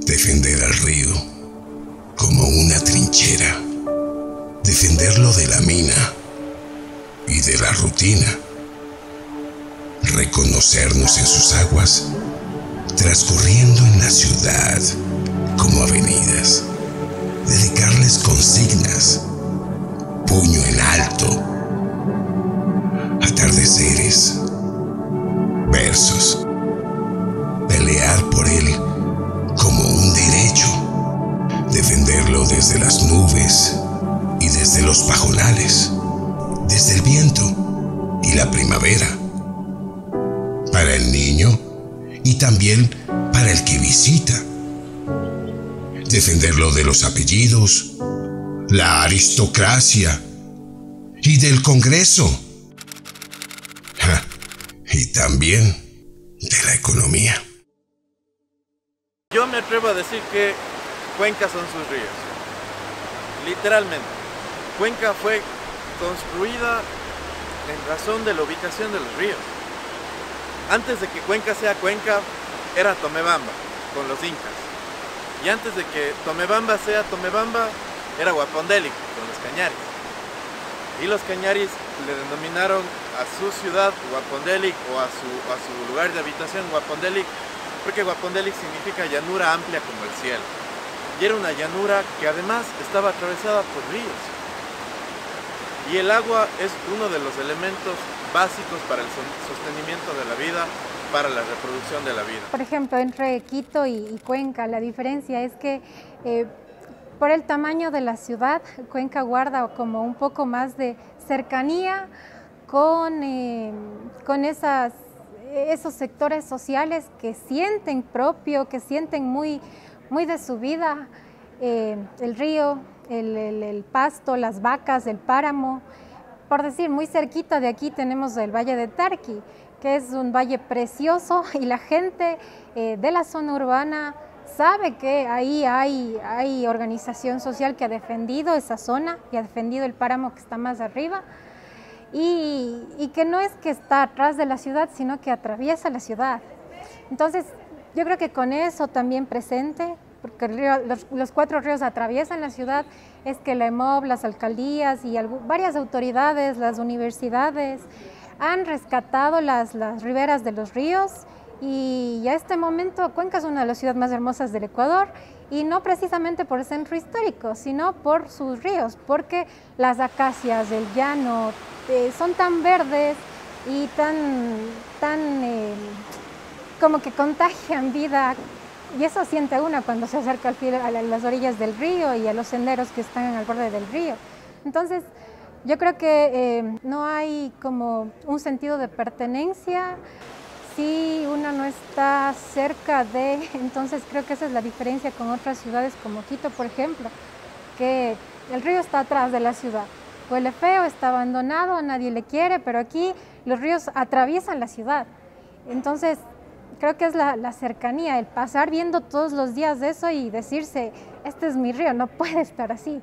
Defender al río como una trinchera, defenderlo de la mina y de la rutina, reconocernos en sus aguas, transcurriendo en la ciudad como avenidas, dedicarles consignas, puño en alto, atardeceres, versos, pelear por él como un derecho, defenderlo desde las nubes y desde los pajonales, desde el viento y la primavera, para el niño y también para el que visita, defenderlo de los apellidos, la aristocracia y del Congreso, y también de la economía. Yo me atrevo a decir que Cuenca son sus ríos, literalmente. Cuenca fue construida en razón de la ubicación de los ríos. Antes de que Cuenca sea Cuenca, era Tomebamba, con los incas. Y antes de que Tomebamba sea Tomebamba, era Guapondélic, con los cañaris. Y los cañaris le denominaron a su ciudad Guapondélic o a su lugar de habitación Guapondélic, porque Guapondélic significa llanura amplia como el cielo. Y era una llanura que además estaba atravesada por ríos. Y el agua es uno de los elementos básicos para el sostenimiento de la vida, para la reproducción de la vida. Por ejemplo, entre Quito y Cuenca, la diferencia es que por el tamaño de la ciudad, Cuenca guarda como un poco más de cercanía con esos sectores sociales que sienten propio, que sienten muy de su vida, el río, el pasto, las vacas, el páramo. Por decir, muy cerquita de aquí tenemos el Valle de Tarqui, que es un valle precioso, y la gente de la zona urbana sabe que ahí hay organización social que ha defendido esa zona y ha defendido el páramo que está más arriba, y que no es que está atrás de la ciudad, sino que atraviesa la ciudad. Entonces, yo creo que con eso también presente, porque el río, los 4 ríos atraviesan la ciudad, es que la EMOB, las alcaldías y varias autoridades, las universidades, han rescatado las riberas de los ríos, y a este momento Cuenca es una de las ciudades más hermosas del Ecuador, y no precisamente por el centro histórico, sino por sus ríos, porque las acacias del llano son tan verdes y tan como que contagian vida, y eso siente una cuando se acerca a las orillas del río y a los senderos que están al borde del río. Entonces, yo creo que no hay como un sentido de pertenencia si uno no está cerca de. Entonces creo que esa es la diferencia con otras ciudades como Quito, por ejemplo, que el río está atrás de la ciudad. Huele feo, está abandonado, nadie le quiere, pero aquí los ríos atraviesan la ciudad. Entonces, creo que es la cercanía, el pasar viendo todos los días eso y decirse, este es mi río, no puede estar así.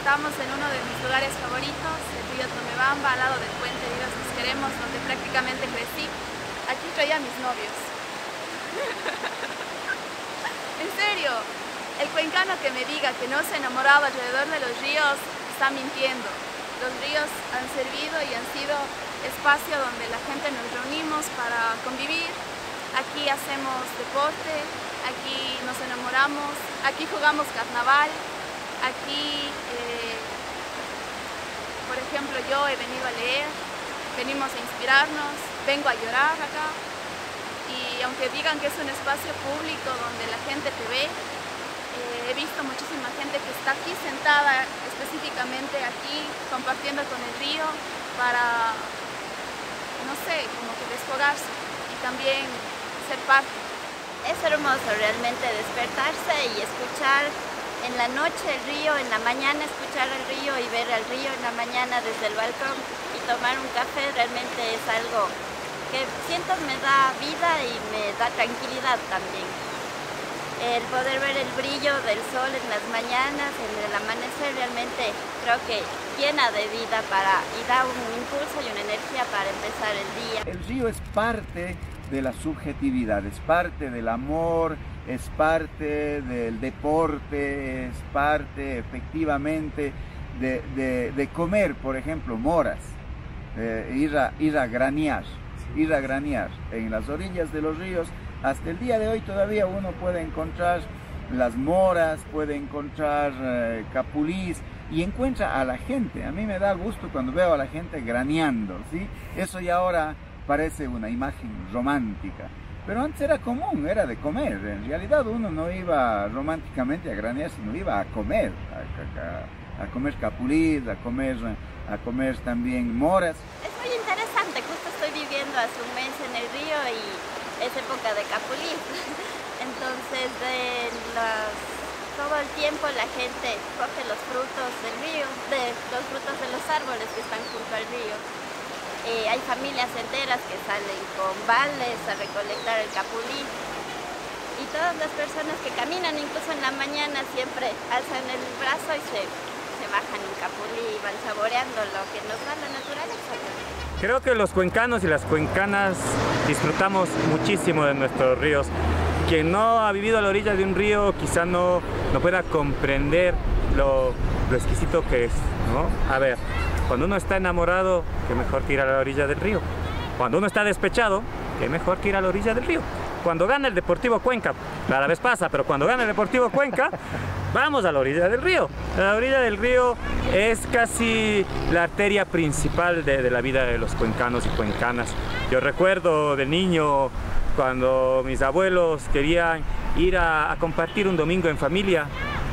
Estamos en uno de mis lugares favoritos, el río Tomebamba, al lado del puente Vivas Nos Queremos, donde prácticamente crecí. Aquí traía a mis novios. En serio, el cuencano que me diga que no se ha enamorado alrededor de los ríos está mintiendo. los ríos han servido y han sido espacio donde la gente nos reunimos para convivir. Aquí hacemos deporte, aquí nos enamoramos, aquí jugamos carnaval, aquí, por ejemplo, yo he venido a leer, venimos a inspirarnos, vengo a llorar acá. Y aunque digan que es un espacio público donde la gente te ve, he visto muchísima gente que está aquí sentada, específicamente aquí, compartiendo con el río para, no sé, como que desfogarse y también ser parte. Es hermoso realmente despertarse y escuchar en la noche el río, en la mañana escuchar el río y ver al río en la mañana desde el balcón y tomar un café realmente es algo que siento me da vida y me da tranquilidad también. El poder ver el brillo del sol en las mañanas, en el amanecer, realmente creo que llena de vida y da un impulso y una energía para empezar el día. El río es parte de la subjetividad, es parte del amor, es parte del deporte, es parte efectivamente de comer, por ejemplo, moras, ir a granear en las orillas de los ríos. Hasta el día de hoy todavía uno puede encontrar las moras, puede encontrar capulís y encuentra a la gente. A mí me da gusto cuando veo a la gente graneando, ¿sí? Eso ya ahora parece una imagen romántica, pero antes era común, era de comer. En realidad uno no iba románticamente a granear, sino iba a comer, a comer capulís, a comer también moras. Es muy interesante, justo estoy viviendo hace un mes en el río y es época de capulís. Entonces todo el tiempo la gente coge los frutos del río, los frutos de los árboles que están junto al río. Hay familias enteras que salen con vales a recolectar el capulí y todas las personas que caminan, incluso en la mañana, siempre alzan el brazo y se bajan un capulí y van saboreando lo que nos da la naturaleza. Creo que los cuencanos y las cuencanas disfrutamos muchísimo de nuestros ríos. Quien no ha vivido a la orilla de un río quizá no pueda comprender lo exquisito que es, ¿no? A ver, cuando uno está enamorado, qué mejor que ir a la orilla del río. Cuando uno está despechado, qué mejor que ir a la orilla del río. Cuando gana el Deportivo Cuenca, rara vez pasa, pero cuando gana el Deportivo Cuenca, vamos a la orilla del río. La orilla del río es casi la arteria principal de la vida de los cuencanos y cuencanas. Yo recuerdo de niño cuando mis abuelos querían ir a compartir un domingo en familia,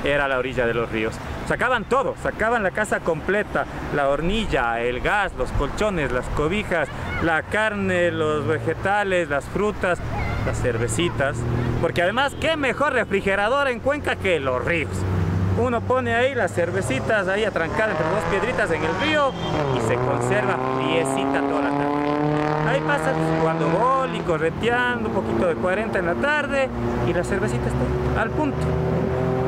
era a la orilla de los ríos. Sacaban todo, sacaban la casa completa, la hornilla, el gas, los colchones, las cobijas, la carne, los vegetales, las frutas, las cervecitas, porque además, ¿qué mejor refrigerador en Cuenca que los ríos? Uno pone ahí las cervecitas ahí atrancadas entre dos piedritas en el río y se conserva friecita toda la tarde. Ahí pasas jugando boli, correteando, un poquito de 40 en la tarde y la cervecita está al punto.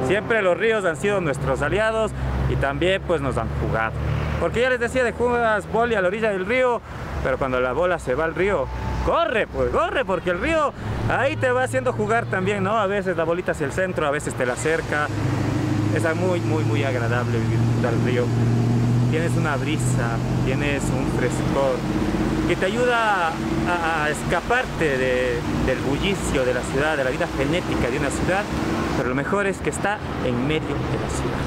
Siempre los ríos han sido nuestros aliados y también pues nos han jugado. Porque ya les decía, de jugas boli a la orilla del río, pero cuando la bola se va al río, corre, pues corre, porque el río ahí te va haciendo jugar también, ¿no? A veces la bolita hacia el centro, a veces te la acerca. Es muy agradable vivir junto al río. Tienes una brisa, tienes un frescor que te ayuda a escaparte del bullicio de la ciudad, de la vida frenética de una ciudad, pero lo mejor es que está en medio de la ciudad.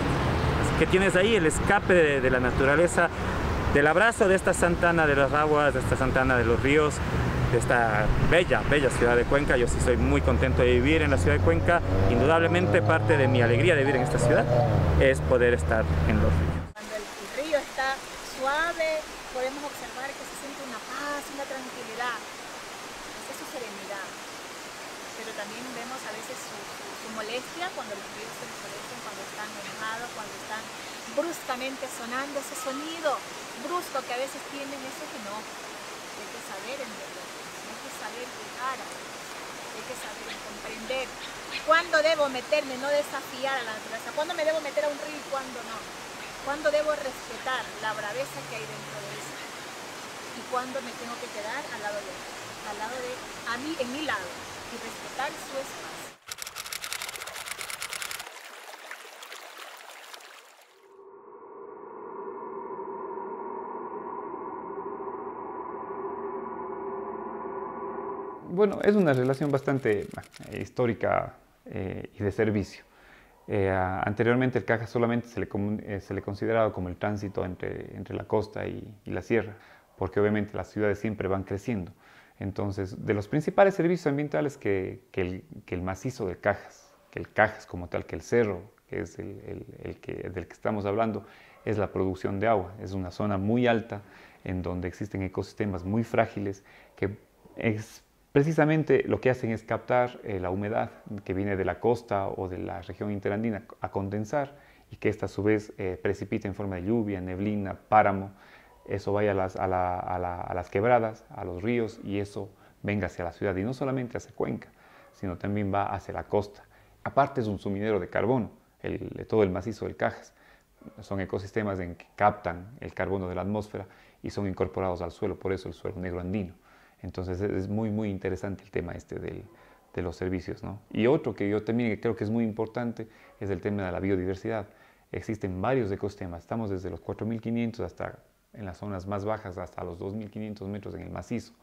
Así que tienes ahí el escape de la naturaleza, del abrazo de esta Santa Ana de las Aguas, de esta Santa Ana de los Ríos, de esta bella ciudad de Cuenca. Yo sí soy muy contento de vivir en la ciudad de Cuenca. Indudablemente parte de mi alegría de vivir en esta ciudad es poder estar en los ríos. Cuando el río está suave, podemos observar que se siente una paz, una tranquilidad, es su serenidad. Pero también vemos a veces su molestia cuando los ríos se enfurecen, cuando están enojados, cuando están bruscamente sonando, ese sonido brusco que a veces tienen, eso que no, hay que saber entender, hay que saber llegar a eso, hay que saber comprender cuándo debo meterme, no desafiar a la naturaleza, cuándo me debo meter a un río y cuándo no, cuándo debo respetar la braveza que hay dentro de eso y cuándo me tengo que quedar al lado de a mí, en mi lado, y respetar su espacio. Bueno, es una relación bastante histórica y de servicio. Anteriormente el Cajas solamente se le consideraba como el tránsito entre la costa y la sierra, porque obviamente las ciudades siempre van creciendo. Entonces, de los principales servicios ambientales que el macizo de Cajas, que el Cajas como tal, que el cerro, que es del que estamos hablando, es la producción de agua. Es una zona muy alta en donde existen ecosistemas muy frágiles que precisamente lo que hacen es captar la humedad que viene de la costa o de la región interandina a condensar y que esta a su vez precipita en forma de lluvia, neblina, páramo. Eso vaya a las quebradas, a los ríos, y eso venga hacia la ciudad. Y no solamente hacia Cuenca, sino también va hacia la costa. Aparte es un sumidero de carbono, todo el macizo del Cajas. Son ecosistemas en que captan el carbono de la atmósfera y son incorporados al suelo, por eso el suelo negro andino. Entonces es muy, muy interesante el tema de los servicios, ¿no? Y otro que yo también creo que es muy importante es el tema de la biodiversidad. Existen varios ecosistemas, estamos desde los 4.500 hasta en las zonas más bajas, hasta los 2.500 metros en el macizo.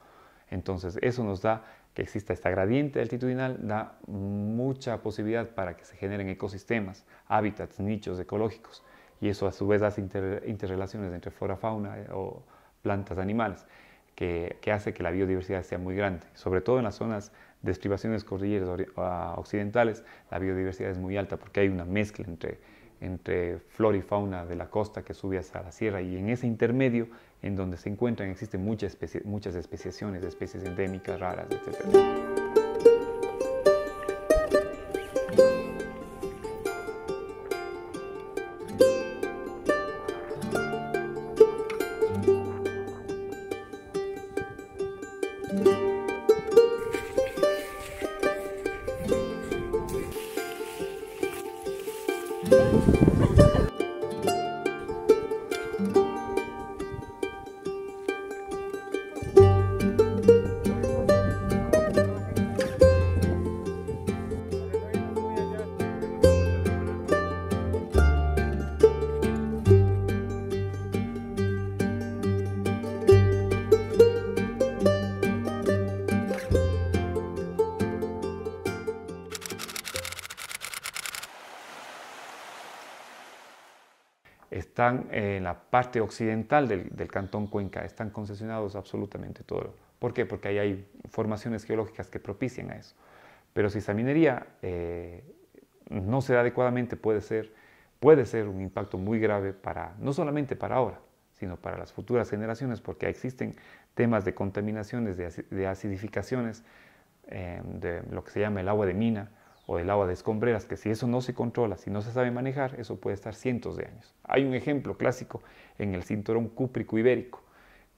Entonces eso nos da que exista esta gradiente altitudinal, da mucha posibilidad para que se generen ecosistemas, hábitats, nichos ecológicos, y eso a su vez hace interrelaciones entre flora, fauna o plantas, animales, que hace que la biodiversidad sea muy grande. Sobre todo en las zonas de estribaciones cordilleras occidentales, la biodiversidad es muy alta porque hay una mezcla entre flora y fauna de la costa que sube hacia la sierra, y en ese intermedio en donde se encuentran existen muchas especiaciones de especies endémicas, raras, etc. Están en la parte occidental del cantón Cuenca, están concesionados absolutamente todo. ¿Por qué? Porque ahí hay formaciones geológicas que propician a eso. Pero si esa minería no se da adecuadamente, puede ser un impacto muy grave no solamente para ahora, sino para las futuras generaciones, porque existen temas de contaminaciones, de acidificaciones, de lo que se llama el agua de mina, o el agua de escombreras, que si eso no se controla, si no se sabe manejar, eso puede estar cientos de años. Hay un ejemplo clásico en el cinturón cúprico ibérico,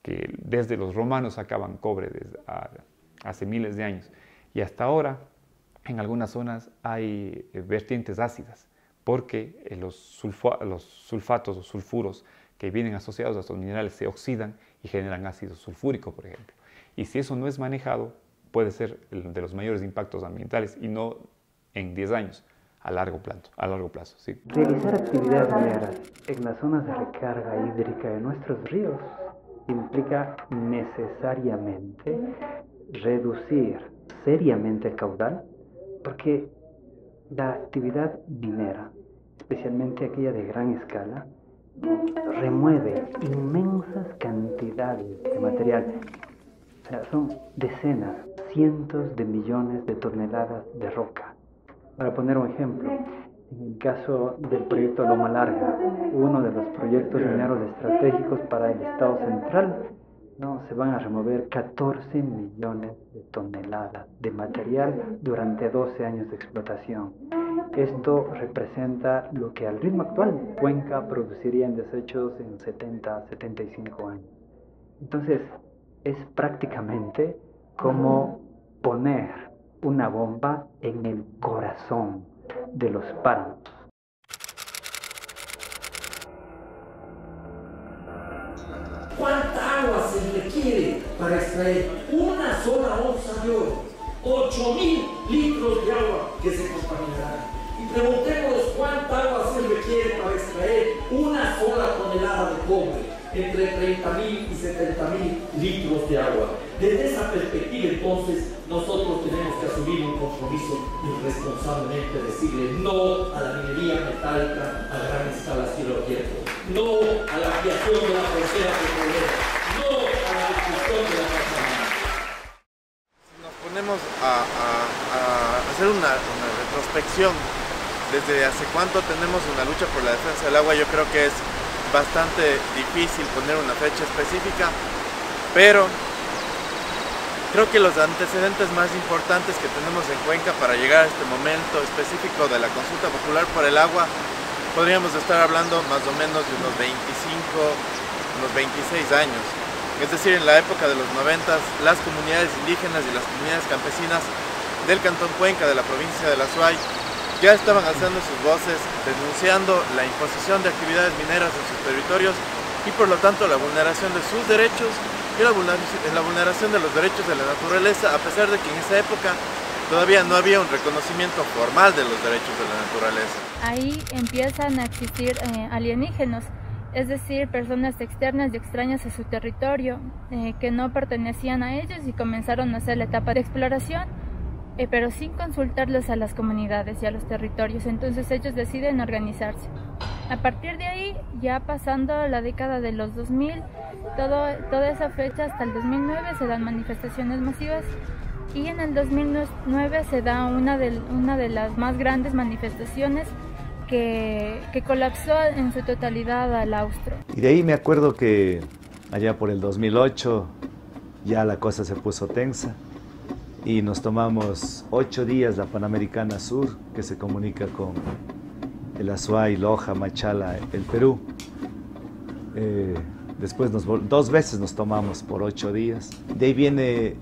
que desde los romanos sacaban cobre hace miles de años, y hasta ahora en algunas zonas hay vertientes ácidas, porque los sulfatos o sulfuros que vienen asociados a estos minerales se oxidan y generan ácido sulfúrico, por ejemplo. Y si eso no es manejado, puede ser de los mayores impactos ambientales, y no en 10 años, a largo plazo. ¿Sí? Realizar actividades mineras en las zonas de recarga hídrica de nuestros ríos implica necesariamente reducir seriamente el caudal, porque la actividad minera, especialmente aquella de gran escala, remueve inmensas cantidades de material. O sea, son decenas, cientos de millones de toneladas de roca. Para poner un ejemplo, en el caso del proyecto Loma Larga, uno de los proyectos mineros estratégicos para el Estado Central, se van a remover 14 millones de toneladas de material durante 12 años de explotación. Esto representa lo que al ritmo actual Cuenca produciría en desechos en 70, 75 años. Entonces, es prácticamente como poner una bomba en el corazón de los páramos. ¿Cuánta agua se requiere para extraer una sola onza de oro? 8.000 litros de agua que se contaminarán. Y preguntémonos cuánta agua se requiere para extraer una sola tonelada de cobre, entre 30.000 y 70.000 litros de agua. Desde esa perspectiva, entonces, nosotros tenemos que asumir un compromiso irresponsablemente, decirle no a la minería metálica a gran escala cielo abierto, no a la ampliación de la frontera petrolera, no a la destrucción de la Pachamama. Nos ponemos a hacer una retrospección desde hace cuánto tenemos una lucha por la defensa del agua. Yo creo que es bastante difícil poner una fecha específica, pero creo que los antecedentes más importantes que tenemos en Cuenca para llegar a este momento específico de la consulta popular por el agua, podríamos estar hablando más o menos de unos 25, unos 26 años. Es decir, en la época de los 90, las comunidades indígenas y las comunidades campesinas del Cantón Cuenca, de la provincia de la Azuay, ya estaban alzando sus voces, denunciando la imposición de actividades mineras en sus territorios y por lo tanto la vulneración de sus derechos y la vulneración de los derechos de la naturaleza, a pesar de que en esa época todavía no había un reconocimiento formal de los derechos de la naturaleza. Ahí empiezan a existir alienígenas, es decir, personas externas y extrañas a su territorio que no pertenecían a ellos y comenzaron a hacer la etapa de exploración, pero sin consultarles a las comunidades y a los territorios. Entonces ellos deciden organizarse. A partir de ahí, ya pasando la década de los 2000, toda esa fecha hasta el 2009 se dan manifestaciones masivas y en el 2009 se da una de las más grandes manifestaciones que colapsó en su totalidad al austro. Y de ahí me acuerdo que allá por el 2008 ya la cosa se puso tensa y nos tomamos 8 días la Panamericana Sur, que se comunica con el Azuay, Loja, Machala, el Perú. Después 2 veces nos tomamos por 8 días. De ahí viene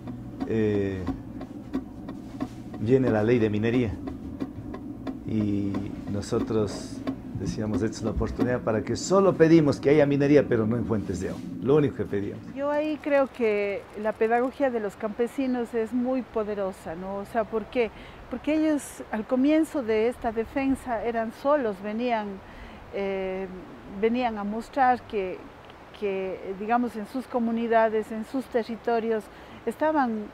la ley de minería y nosotros decíamos, esta es una oportunidad para que solo pedimos que haya minería, pero no en fuentes de agua, lo único que pedíamos. Yo ahí creo que la pedagogía de los campesinos es muy poderosa, ¿no? O sea, ¿por qué? Porque ellos al comienzo de esta defensa eran solos, venían a mostrar que, digamos, en sus comunidades, en sus territorios, estaban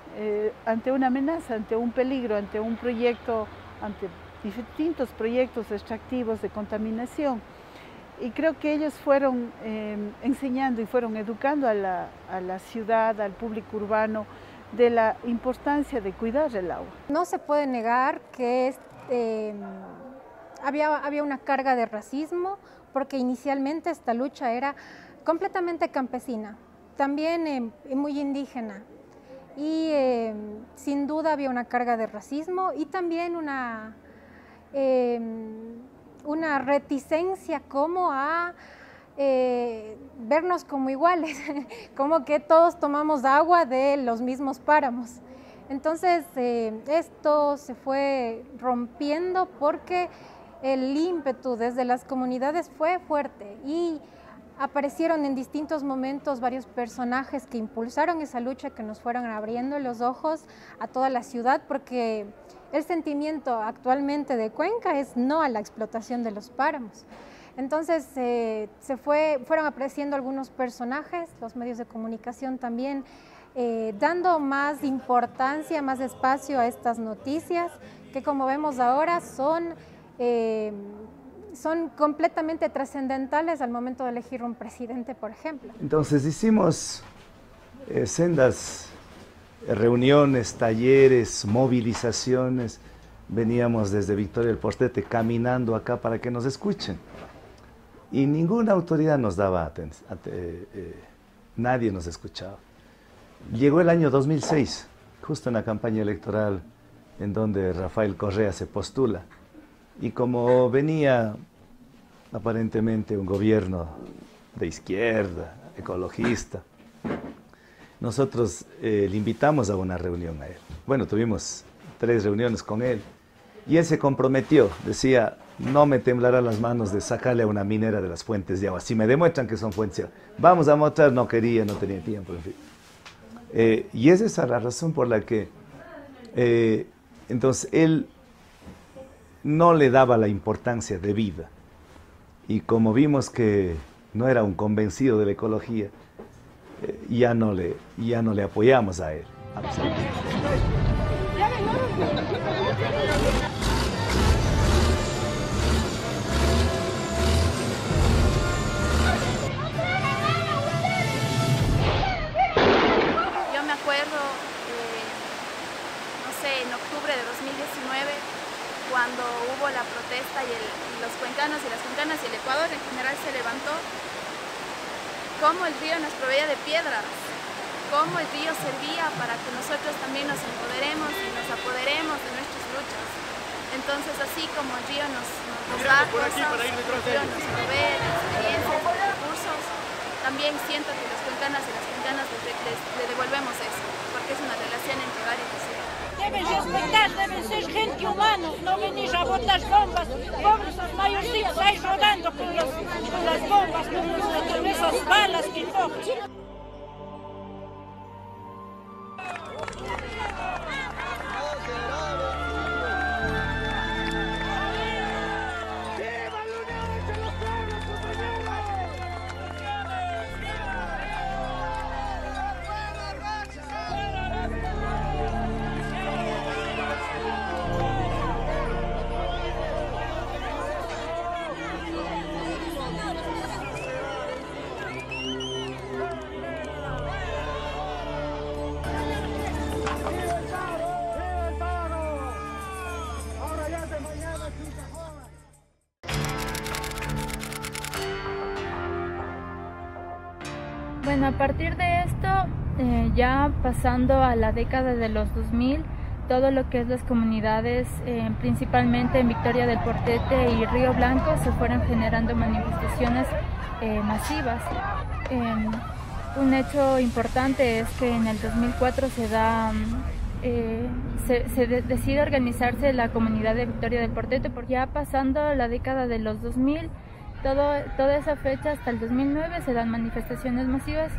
ante una amenaza, ante un peligro, ante un proyecto, ante distintos proyectos extractivos de contaminación. Y creo que ellos fueron enseñando y fueron educando a la ciudad, al público urbano, de la importancia de cuidar el agua. No se puede negar que había una carga de racismo, porque inicialmente esta lucha era completamente campesina, también muy indígena, y sin duda había una carga de racismo y también una reticencia como a vernos como iguales, como que todos tomamos agua de los mismos páramos. Entonces esto se fue rompiendo porque el ímpetu desde las comunidades fue fuerte y aparecieron en distintos momentos varios personajes que impulsaron esa lucha, que nos fueron abriendo los ojos a toda la ciudad, porque el sentimiento actualmente de Cuenca es no a la explotación de los páramos. Entonces fueron apareciendo algunos personajes, los medios de comunicación también, dando más importancia, más espacio a estas noticias, que como vemos ahora son completamente trascendentales al momento de elegir un presidente, por ejemplo. Entonces hicimos sendas reuniones, talleres, movilizaciones. Veníamos desde Victoria del Portete caminando acá para que nos escuchen. Y ninguna autoridad nos daba atención, nadie nos escuchaba. Llegó el año 2006, justo en la campaña electoral en donde Rafael Correa se postula. Y como venía aparentemente un gobierno de izquierda, ecologista, nosotros le invitamos a una reunión a él. Bueno, tuvimos 3 reuniones con él y él se comprometió, decía, no me temblarán las manos de sacarle a una minera de las fuentes de agua. Si me demuestran que son fuentes de agua, vamos a mostrar, no quería, no tenía tiempo, en fin. Y es esa la razón por la que entonces él no le daba la importancia debida. Y como vimos que no era un convencido de la ecología, ya no le apoyamos a él. Yo me acuerdo, no sé, en octubre de 2019, cuando hubo la protesta y los cuencanos y las cuencanas y el Ecuador en general se levantó, cómo el río nos proveía de piedras, cómo el río servía para que nosotros también nos empoderemos y nos apoderemos de nuestras luchas. Entonces, así como el río nos da cosas, el río nos provee de experiencias, de recursos, también siento que los cuencanas y las cuencanas le devolvemos eso, porque es una relación entre varios vecinos. Deben respetar, deben ser gente humana, no venir a botar bombas, pobres os maiorcitos aí rodando con las bombas, con esas balas que tocan. Bueno, a partir de esto, ya pasando a la década de los 2000, todo lo que es las comunidades, principalmente en Victoria del Portete y Río Blanco, se fueron generando manifestaciones masivas. Un hecho importante es que en el 2004 se decide organizarse la comunidad de Victoria del Portete, porque ya pasando la década de los 2000, toda esa fecha hasta el 2009 se dan manifestaciones masivas,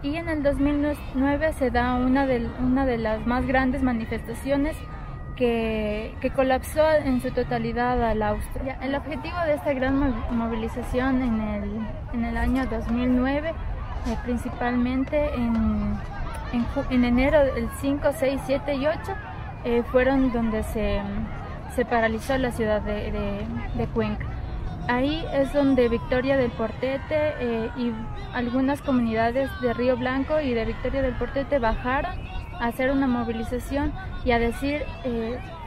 y en el 2009 se da una de las más grandes manifestaciones que colapsó en su totalidad al austro. El objetivo de esta gran movilización en el año 2009, principalmente en enero, el 5, 6, 7 y 8, fueron donde se paralizó la ciudad de Cuenca. Ahí es donde Victoria del Portete y algunas comunidades de Río Blanco y de Victoria del Portete bajaron a hacer una movilización y a decir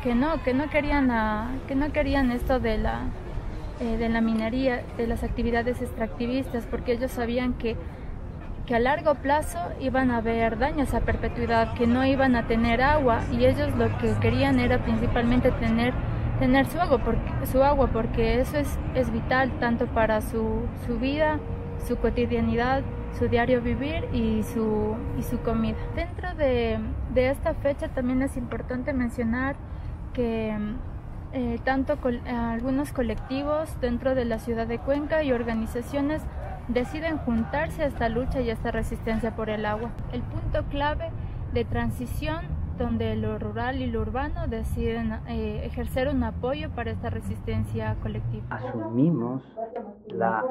que no querían esto de la minería, de las actividades extractivistas, porque ellos sabían que a largo plazo iban a haber daños a perpetuidad, que no iban a tener agua, y ellos lo que querían era principalmente tener su agua, porque eso es vital tanto para su vida, su cotidianidad, su diario vivir y su comida. Dentro de esta fecha también es importante mencionar que algunos colectivos dentro de la ciudad de Cuenca y organizaciones deciden juntarse a esta lucha y a esta resistencia por el agua. El punto clave de transición donde lo rural y lo urbano deciden ejercer un apoyo para esta resistencia colectiva. Asumimos la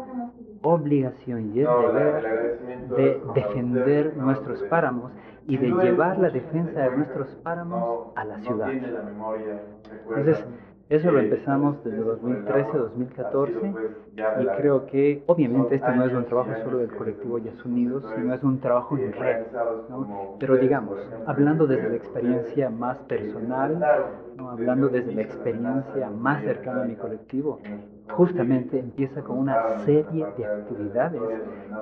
obligación y el deber de defender nuestros páramos y de llevar la defensa de nuestros páramos a la ciudad. Entonces, eso lo empezamos desde 2013, 2014, y creo que obviamente este no es un trabajo solo del colectivo Yas Unidos, sino es un trabajo en red, ¿no? Pero digamos, hablando desde la experiencia más personal, ¿no? Hablando desde la experiencia más cercana a mi colectivo, justamente empieza con una serie de actividades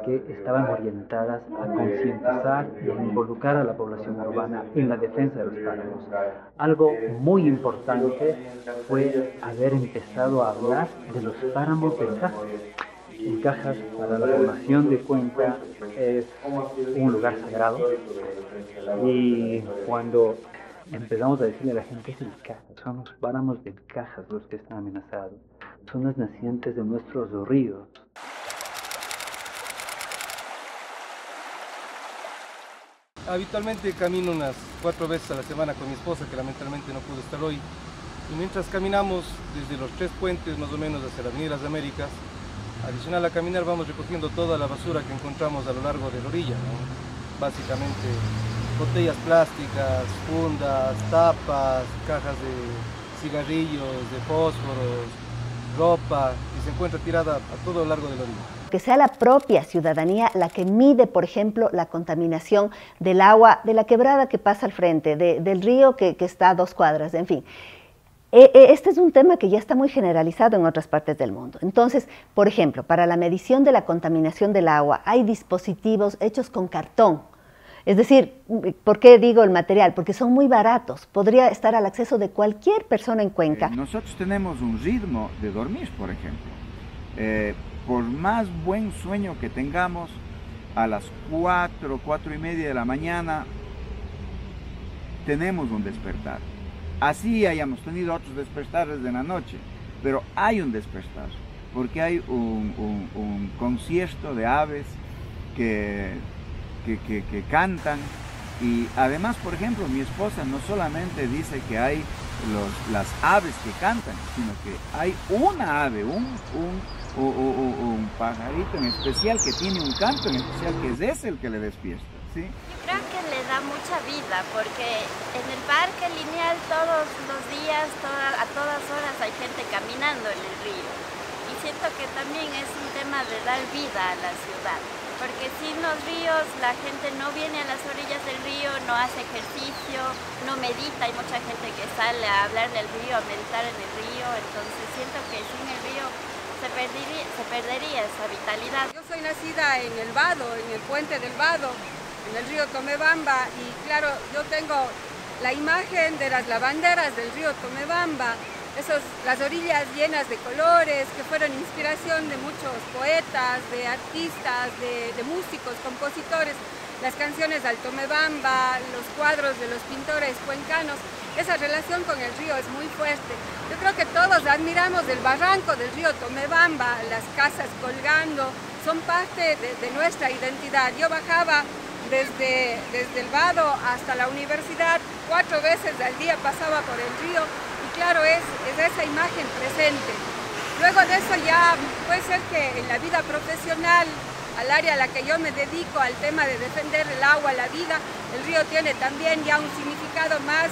que estaban orientadas a concientizar y a involucrar a la población urbana en la defensa de los páramos. Algo muy importante fue haber empezado a hablar de los páramos de Cajas. En Cajas, para la población de Cuenca, es un lugar sagrado, y cuando empezamos a decirle a la gente, es el Cajas, son los páramos de Cajas los que están amenazados, son las nacientes de nuestros ríos. Habitualmente camino unas 4 veces a la semana con mi esposa, que lamentablemente no pudo estar hoy, y mientras caminamos desde los 3 puentes más o menos hacia las Mineras de Américas, Adicional a caminar vamos recogiendo toda la basura que encontramos a lo largo de la orilla, ¿no? Básicamente botellas plásticas, fundas, tapas, cajas de cigarrillos, de fósforos, ropa que se encuentra tirada a todo lo largo de la orilla. Que sea la propia ciudadanía la que mide, por ejemplo, la contaminación del agua de la quebrada que pasa al frente, del río que está a 2 cuadras, en fin. Este es un tema que ya está muy generalizado en otras partes del mundo. Entonces, por ejemplo, para la medición de la contaminación del agua hay dispositivos hechos con cartón. Es decir, ¿por qué digo el material? Porque son muy baratos, podría estar al acceso de cualquier persona en Cuenca. Nosotros tenemos un ritmo de dormir, por ejemplo. Por más buen sueño que tengamos, a las 4, 4:30 de la mañana, tenemos un despertar. Así hayamos tenido otros despertares de la noche, pero hay un despertar, porque hay un concierto de aves que cantan, y además, por ejemplo, mi esposa no solamente dice que hay las aves que cantan, sino que hay una ave, un pajarito en especial que tiene un canto en especial, que es ese el que le despierta, ¿sí? Yo creo que le da mucha vida, porque en el parque lineal todos los días, a todas horas hay gente caminando en el río, y siento que también es un tema de dar vida a la ciudad, porque sin los ríos la gente no viene a las orillas del río, no hace ejercicio, no medita. Hay mucha gente que sale a hablar del río, a meditar en el río, entonces siento que sin el río se perdería esa vitalidad. Yo soy nacida en el Vado, en el puente del Vado, en el río Tomebamba, y claro, yo tengo la imagen de las lavanderas del río Tomebamba, las orillas llenas de colores que fueron inspiración de muchos poetas, de artistas, de músicos, compositores, las canciones del Tomebamba, los cuadros de los pintores cuencanos. Esa relación con el río es muy fuerte. Yo creo que todos admiramos el barranco del río Tomebamba, las casas colgando, son parte de nuestra identidad. Yo bajaba desde el Vado hasta la universidad, 4 veces al día pasaba por el río, y claro, es esa imagen presente. Luego de eso ya puede ser que en la vida profesional, al área a la que yo me dedico, al tema de defender el agua, la vida, el río tiene también ya un significado más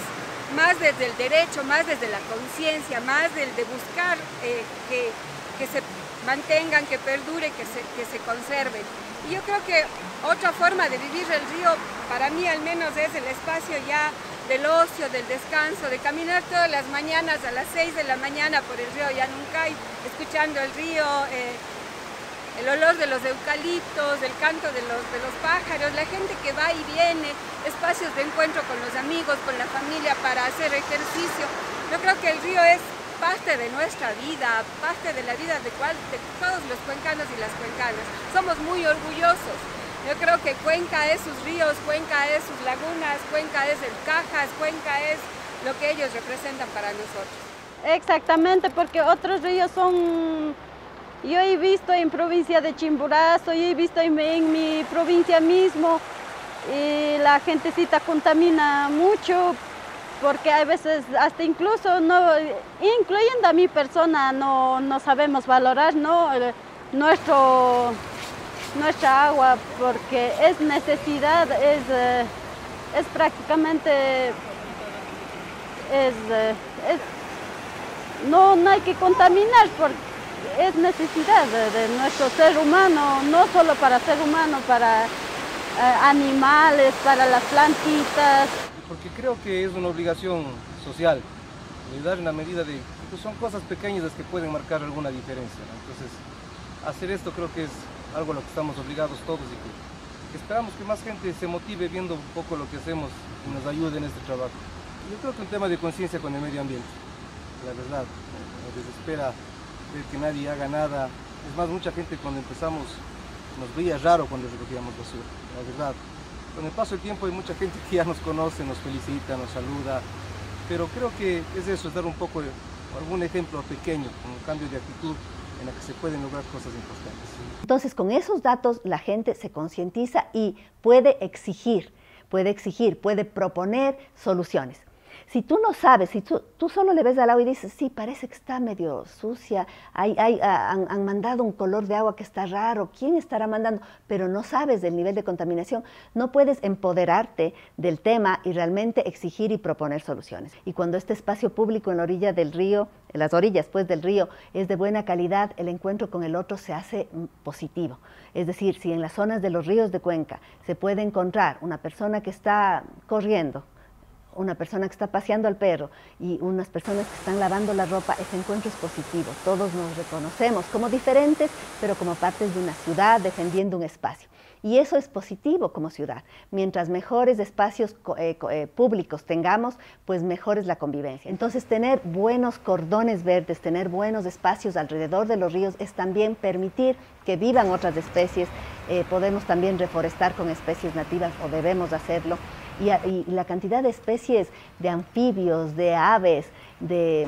desde el derecho, más desde la conciencia, más del de buscar que se mantengan, que perduren, que se conserven. Y yo creo que otra forma de vivir el río, para mí al menos, es el espacio ya del ocio, del descanso, de caminar todas las mañanas a las 6 de la mañana por el río Yanuncay, escuchando el río, el olor de los eucaliptos, el canto de los pájaros, la gente que va y viene, espacios de encuentro con los amigos, con la familia para hacer ejercicio. Yo creo que el río es parte de nuestra vida, parte de la vida de todos los cuencanos y las cuencanas. Somos muy orgullosos. Yo creo que Cuenca es sus ríos, Cuenca es sus lagunas, Cuenca es el Cajas, Cuenca es lo que ellos representan para nosotros. Exactamente, porque otros ríos son... Yo he visto en provincia de Chimborazo, yo he visto en mi provincia mismo, y la gentecita contamina mucho, porque a veces hasta incluso, incluyendo a mi persona, no sabemos valorar, ¿no? Nuestra agua, porque es necesidad, es prácticamente, no hay que contaminar, porque es necesidad de nuestro ser humano, no solo para ser humano, para animales, para las plantitas. Porque creo que es una obligación social, ayudar en la medida de que son cosas pequeñas las que pueden marcar alguna diferencia, ¿no? Entonces, hacer esto creo que es algo a lo que estamos obligados todos, y que esperamos que más gente se motive viendo un poco lo que hacemos y nos ayude en este trabajo. Yo creo que un tema de conciencia con el medio ambiente, la verdad, nos desespera ver que nadie haga nada. Es más, mucha gente cuando empezamos nos veía raro cuando recogíamos basura, la verdad. Con el paso del tiempo hay mucha gente que ya nos conoce, nos felicita, nos saluda, pero creo que es eso, es dar un poco, algún ejemplo pequeño, un cambio de actitud en la que se pueden lograr cosas importantes. Entonces, con esos datos la gente se concientiza y puede exigir, puede proponer soluciones. Si tú no sabes, si tú solo le ves al agua y dices, sí, parece que está medio sucia, han mandado un color de agua que está raro, ¿quién estará mandando? Pero no sabes del nivel de contaminación, no puedes empoderarte del tema y realmente exigir y proponer soluciones. Y cuando este espacio público en la orilla del río, en las orillas pues del río, es de buena calidad, el encuentro con el otro se hace positivo. Es decir, si en las zonas de los ríos de Cuenca se puede encontrar una persona que está corriendo, una persona que está paseando al perro y unas personas que están lavando la ropa, ese encuentro es positivo. Todos nos reconocemos como diferentes, pero como partes de una ciudad defendiendo un espacio. Y eso es positivo como ciudad. Mientras mejores espacios públicos tengamos, pues mejor es la convivencia. Entonces, tener buenos cordones verdes, tener buenos espacios alrededor de los ríos es también permitir que vivan otras especies. Podemos también reforestar con especies nativas, o debemos hacerlo. Y la cantidad de especies de anfibios, de aves, de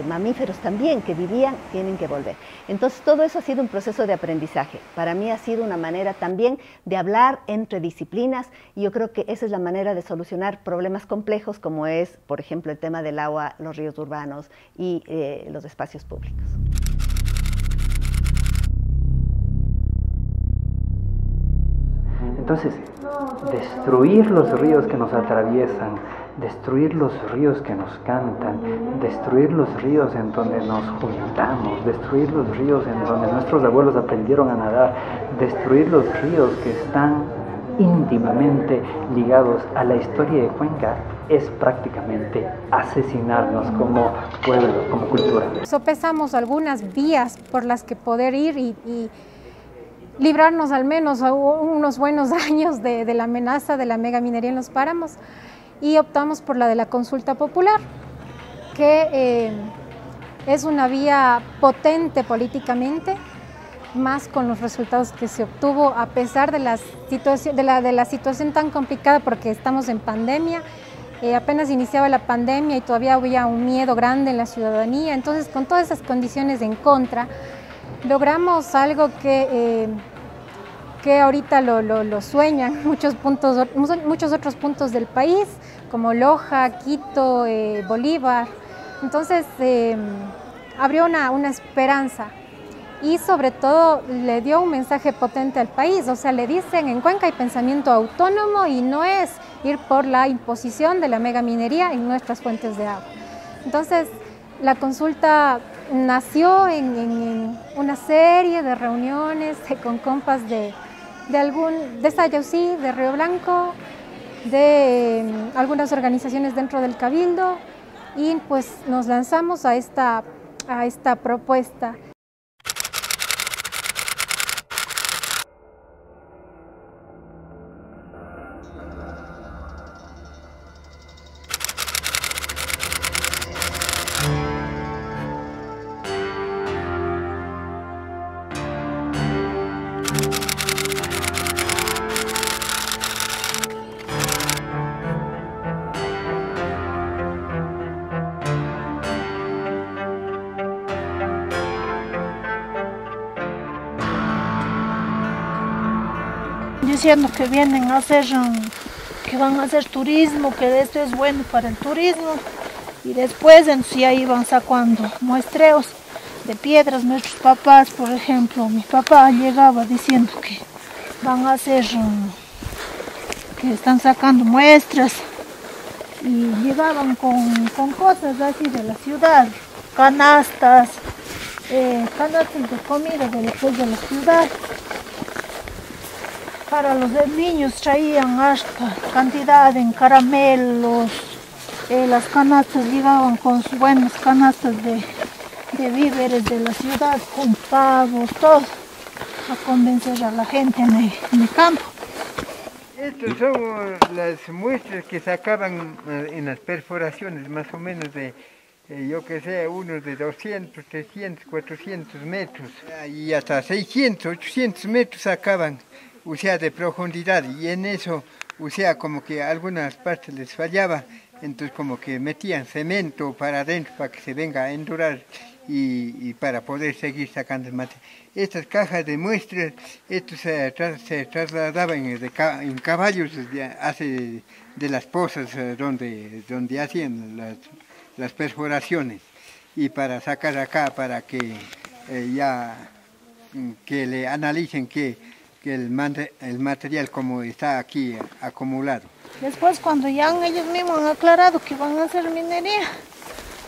mamíferos también que vivían, tienen que volver. Entonces todo eso ha sido un proceso de aprendizaje. Para mí ha sido una manera también de hablar entre disciplinas, y yo creo que esa es la manera de solucionar problemas complejos como es, por ejemplo, el tema del agua, los ríos urbanos y los espacios públicos. Entonces, destruir los ríos que nos atraviesan, destruir los ríos que nos cantan, destruir los ríos en donde nos juntamos, destruir los ríos en donde nuestros abuelos aprendieron a nadar, destruir los ríos que están íntimamente ligados a la historia de Cuenca, es prácticamente asesinarnos como pueblo, como cultura. Sopesamos algunas vías por las que poder ir y librarnos al menos unos buenos años de la amenaza de la megaminería en los páramos, y optamos por la de la consulta popular, que es una vía potente políticamente, más con los resultados que se obtuvo a pesar de la situación tan complicada, porque estamos en pandemia, apenas iniciaba la pandemia y todavía había un miedo grande en la ciudadanía. Entonces, con todas esas condiciones en contra, logramos algo que ahorita lo sueñan muchos otros puntos del país, como Loja, Quito, Bolívar. Entonces abrió una esperanza y sobre todo le dio un mensaje potente al país. O sea, le dicen, en Cuenca hay pensamiento autónomo y no es ir por la imposición de la megaminería en nuestras fuentes de agua. Entonces, la consulta nació en una serie de reuniones con compas de Sayausí, de Río Blanco, de algunas organizaciones dentro del Cabildo, y pues nos lanzamos a esta propuesta. Diciendo que vienen a hacer, que van a hacer turismo, que esto es bueno para el turismo, y después entonces ya iban sacando muestreos de piedras. Nuestros papás, por ejemplo, mi papá llegaba diciendo que van a hacer, que están sacando muestras, y llegaban con cosas así de la ciudad, canastas de comida de la ciudad. Para los niños traían harta cantidad en caramelos, las canastas llegaban con sus buenas canastas de víveres de la ciudad, con pavos, todo, a convencer a la gente en el campo. Estas son las muestras que sacaban en las perforaciones, más o menos de, yo que sé, unos de 200, 300, 400 metros, y hasta 600, 800 metros sacaban, o sea, de profundidad, y en eso, o sea, como que algunas partes les fallaba, entonces como que metían cemento para adentro para que se venga a endurar, y para poder seguir sacando el material. Estas cajas de muestras, esto se trasladaban en caballos de las pozas donde hacían las perforaciones, y para sacar acá, para que que le analicen que el material como está aquí acumulado. Después, cuando ya ellos mismos han aclarado que van a hacer minería,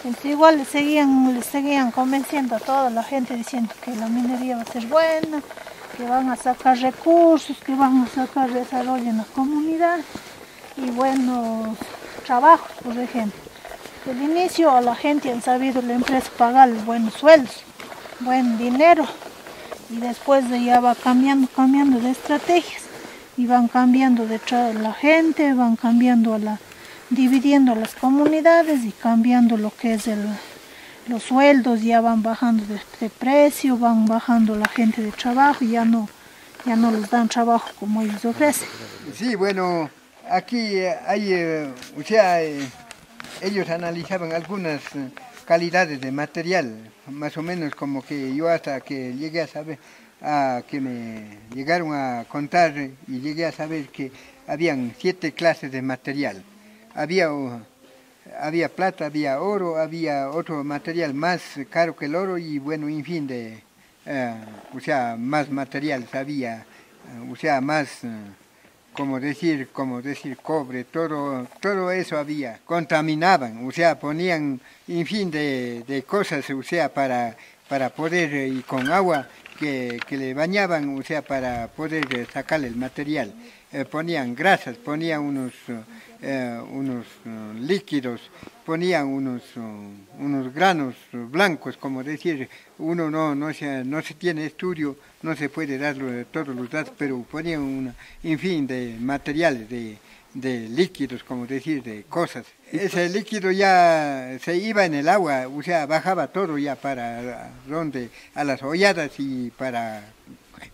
entonces igual les seguían convenciendo a toda la gente diciendo que la minería va a ser buena, que van a sacar recursos, que van a sacar desarrollo en la comunidad y buenos trabajos, por ejemplo. Del inicio a la gente han sabido la empresa pagarles buenos sueldos, buen dinero, y después ya va cambiando de estrategias y van cambiando de la gente, van cambiando dividiendo las comunidades y cambiando lo que es los sueldos, ya van bajando de precio, van bajando la gente de trabajo, ya no les dan trabajo como ellos ofrecen. Sí, bueno, aquí hay, ellos analizaban algunas calidades de material, más o menos como que yo hasta que llegué a saber, que me llegaron a contar y llegué a saber que habían 7 clases de material. Había plata, había oro, había otro material más caro que el oro y bueno, en fin, más materiales había, más, como decir cobre, todo eso había. Contaminaban, ponían, en fin, de cosas, para poder, y con agua que le bañaban, para poder sacar el material. Ponían grasas, ponían unos líquidos, ponían unos granos blancos, como decir, uno no se tiene estudio, no se puede dar todos los datos, pero ponían en fin, de materiales, de líquidos, como decir, de cosas. Ese líquido ya se iba en el agua, bajaba todo ya a las holladas y para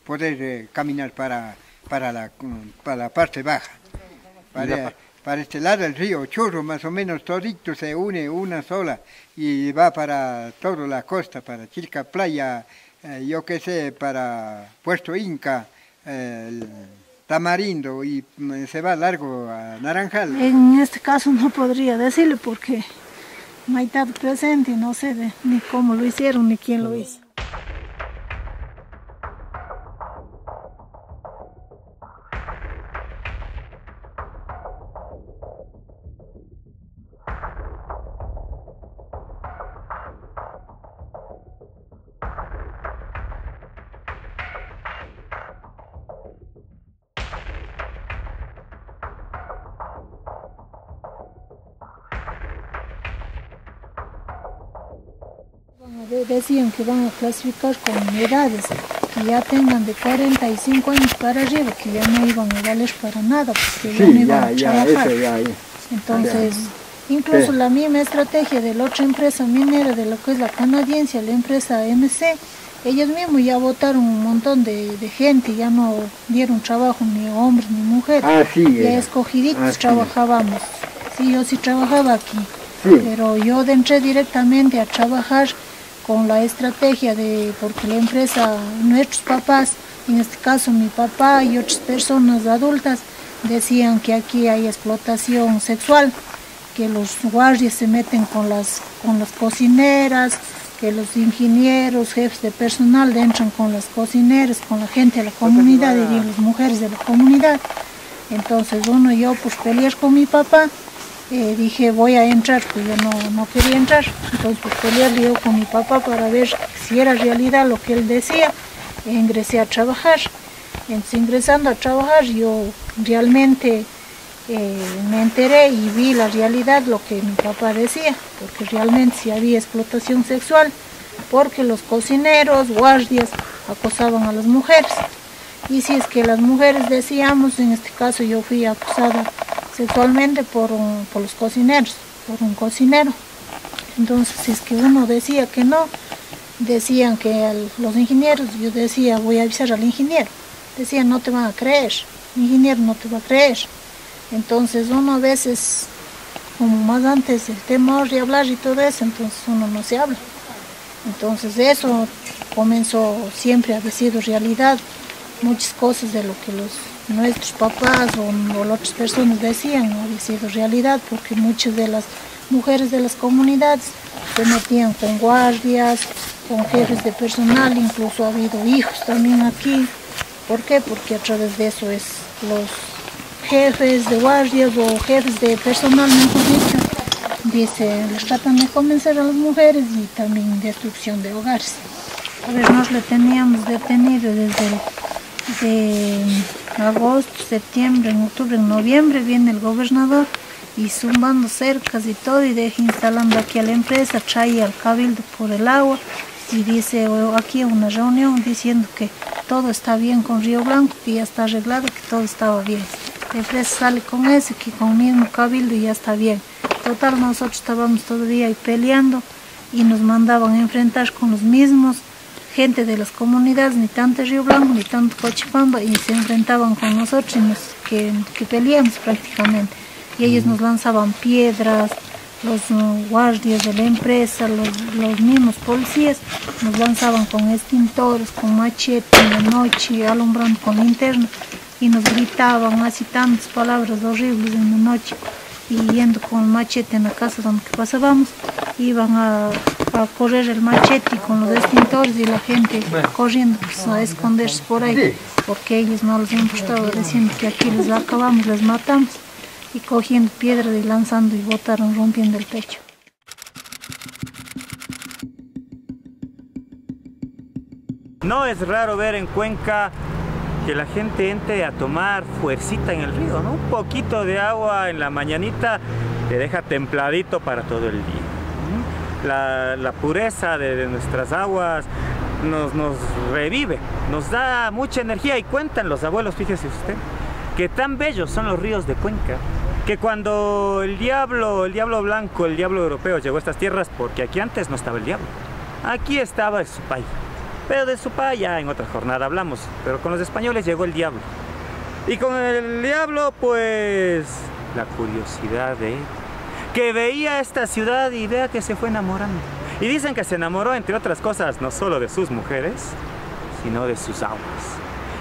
poder caminar para la parte baja. Para este lado el río Chorro, más o menos todito se une una sola y va para toda la costa, para Chilca Playa, yo qué sé, para Puerto Inca, Tamarindo, y se va largo a Naranjal. En este caso no podría decirle porque no hay estado presente, no sé ni cómo lo hicieron ni quién lo hizo. Decían que van a clasificar con edades, que ya tengan de 45 años para arriba, que ya no iban a valer para nada, porque ya no iban a trabajar. Entonces, incluso la misma estrategia de la otra empresa minera, de lo que es la canadiense, la empresa MC, ellos mismos ya votaron un montón de gente, ya no dieron trabajo ni hombres ni mujeres, ya escogiditos trabajábamos. Sí, yo sí trabajaba aquí, pero yo entré directamente a trabajar con la estrategia porque la empresa, nuestros papás, en este caso mi papá y otras personas adultas, decían que aquí hay explotación sexual, que los guardias se meten con las cocineras, que los ingenieros, jefes de personal entran con las cocineras, con la gente de la comunidad, y las mujeres de la comunidad. Entonces yo por pelear con mi papá, dije voy a entrar, porque yo no quería entrar. Entonces por pelear yo con mi papá para ver si era realidad lo que él decía, ingresé a trabajar. Entonces ingresando a trabajar yo realmente me enteré y vi la realidad, lo que mi papá decía, porque realmente sí había explotación sexual, porque los cocineros, guardias acosaban a las mujeres. Y si es que las mujeres decíamos, en este caso yo fui acusada sexualmente por los cocineros, por un cocinero. Entonces si es que uno decía que no, decían que los ingenieros, yo decía voy a avisar al ingeniero, decían no te van a creer, el ingeniero no te va a creer. Entonces uno a veces, como más antes, el temor de hablar y todo eso, entonces uno no se habla. Entonces eso comenzó, siempre ha sido realidad. Muchas cosas de lo que nuestros papás o las otras personas decían no había sido realidad, porque muchas de las mujeres de las comunidades se metían con guardias, con jefes de personal, incluso ha habido hijos también aquí. ¿Por qué? Porque a través de eso es los jefes de guardias o jefes de personal, mejor dicho, les tratan de convencer a las mujeres y también destrucción de hogares. A ver, nos le teníamos detenido desde agosto, septiembre, en octubre, en noviembre viene el gobernador y zumbando cercas y todo y deja instalando aquí a la empresa, trae al cabildo por el agua y dice aquí una reunión diciendo que todo está bien con Río Blanco, que ya está arreglado, que todo estaba bien. La empresa sale con eso, que con el mismo cabildo ya está bien. Total, nosotros estábamos todavía ahí peleando y nos mandaban a enfrentar con los mismos gente de las comunidades, ni tanto Río Blanco ni tanto Cochipamba, y se enfrentaban con nosotros y que peleamos prácticamente. Y ellos nos lanzaban piedras, los guardias de la empresa, los mismos policías, nos lanzaban con extintores, con machete en la noche, alumbrando con linterna, y nos gritaban así tantas palabras horribles en la noche. Y yendo con el machete en la casa donde pasábamos, iban a correr el machete con los extintores y la gente corriendo pues, a esconderse por ahí, porque ellos no les importaba, diciendo que aquí les acabamos, les matamos, y cogiendo piedras y lanzando y botaron, rompiendo el techo. No es raro ver en Cuenca que la gente entre a tomar fuercita en el río, ¿no? Un poquito de agua en la mañanita te deja templadito para todo el día. La pureza de nuestras aguas nos revive, nos da mucha energía, y cuentan los abuelos, fíjese usted, que tan bellos son los ríos de Cuenca, que cuando el diablo blanco, el diablo europeo llegó a estas tierras, porque aquí antes no estaba el diablo, aquí estaba el Supay. Pero de Supay ya en otra jornada hablamos, pero con los españoles llegó el diablo. Y con el diablo, pues, la curiosidad de él, que veía esta ciudad y vea que se fue enamorando. Y dicen que se enamoró, entre otras cosas, no solo de sus mujeres, sino de sus aguas.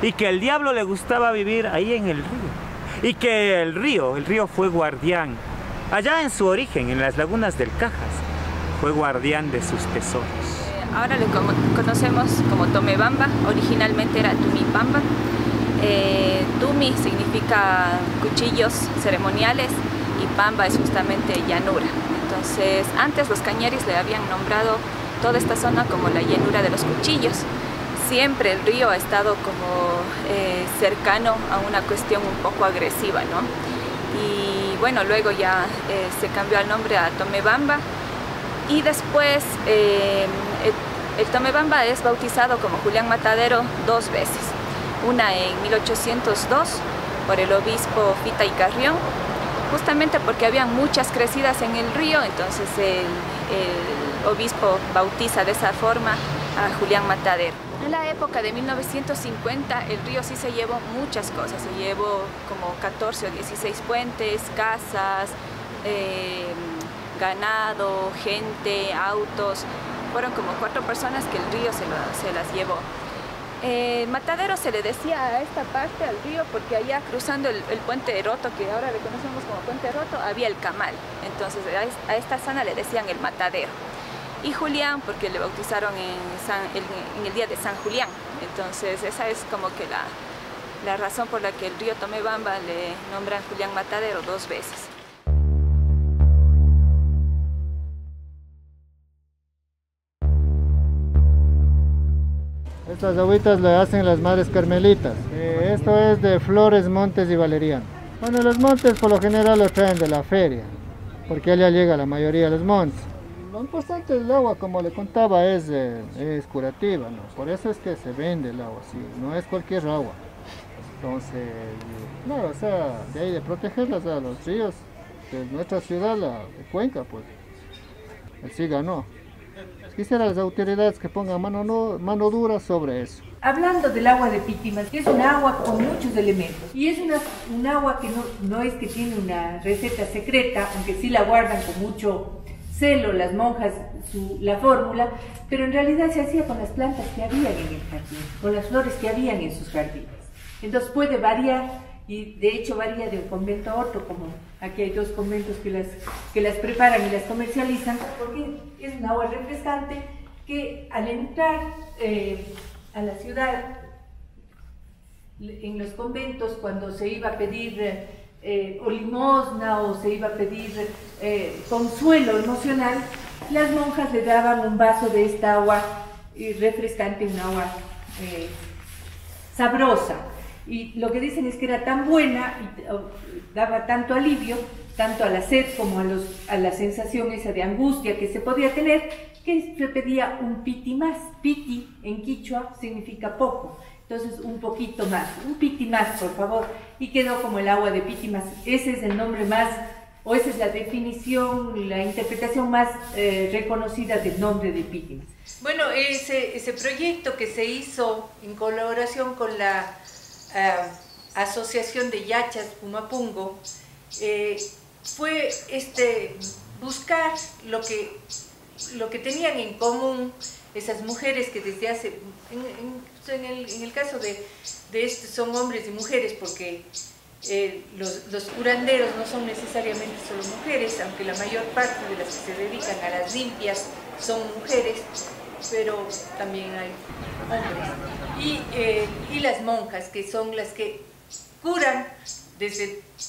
Y que el diablo le gustaba vivir ahí en el río. Y que el río fue guardián, allá en su origen, en las lagunas del Cajas, fue guardián de sus tesoros. Ahora lo conocemos como Tomebamba, originalmente era Tumipamba. Tumi significa cuchillos ceremoniales y Pamba es justamente llanura. Entonces, antes los cañaris le habían nombrado toda esta zona como la llanura de los cuchillos. Siempre el río ha estado como cercano a una cuestión un poco agresiva, ¿no? Y bueno, luego ya se cambió el nombre a Tomebamba. Y después el Tomebamba es bautizado como Julián Matadero 2 veces. Una en 1802 por el obispo Fita y Carrión, justamente porque habían muchas crecidas en el río, entonces el obispo bautiza de esa forma a Julián Matadero. En la época de 1950 el río sí se llevó muchas cosas, se llevó como 14 o 16 puentes, casas, ganado, gente, autos. Fueron como 4 personas que el río se las llevó. Matadero se le decía a esta parte al río porque allá cruzando el puente de Roto, que ahora le conocemos como puente de Roto, había el camal. Entonces a esta zona le decían el Matadero. Y Julián porque le bautizaron en el día de San Julián. Entonces esa es como que la razón por la que el río Tomebamba le nombran Julián Matadero 2 veces. Estas agüitas le hacen las madres carmelitas. Esto es de Flores, Montes y Valeriano. Bueno, los montes por lo general los traen de la feria, porque allá llega la mayoría de los montes. Lo importante del agua, como le contaba, es curativa, ¿no? Por eso es que se vende el agua, ¿sí? No es cualquier agua. Entonces, no, o sea, de ahí de protegerlas a los ríos de nuestra ciudad, la de Cuenca, pues, sí ganó. Quisiera las autoridades que pongan mano dura sobre eso. Hablando del agua de Pitimas, que es un agua con muchos elementos y es un agua que no es que tiene una receta secreta, aunque sí la guardan con mucho celo las monjas la fórmula, pero en realidad se hacía con las plantas que habían en el jardín, con las flores que habían en sus jardines. Entonces puede variar, y de hecho varía de un convento a otro, como aquí hay 2 conventos que las preparan y las comercializan, porque es un agua refrescante que al entrar a la ciudad, en los conventos, cuando se iba a pedir o limosna o se iba a pedir consuelo emocional, las monjas le daban un vaso de esta agua refrescante, un agua sabrosa. Y lo que dicen es que era tan buena y daba tanto alivio, tanto a la sed como a la sensación esa de angustia que se podía tener, que se pedía un piti más. Piti en quichua significa poco. Entonces, un poquito más, un piti más, por favor, y quedó como el agua de piti más. Ese es el nombre más, o esa es la definición, la interpretación más reconocida del nombre de piti más. Bueno, ese proyecto que se hizo en colaboración con la Asociación de Yachas Pumapungo fue buscar lo que tenían en común esas mujeres que desde hace, en el caso de estos son hombres y mujeres, porque los curanderos no son necesariamente solo mujeres, aunque la mayor parte de las que se dedican a las limpias son mujeres, pero también hay hombres. Y las monjas, que son las que curan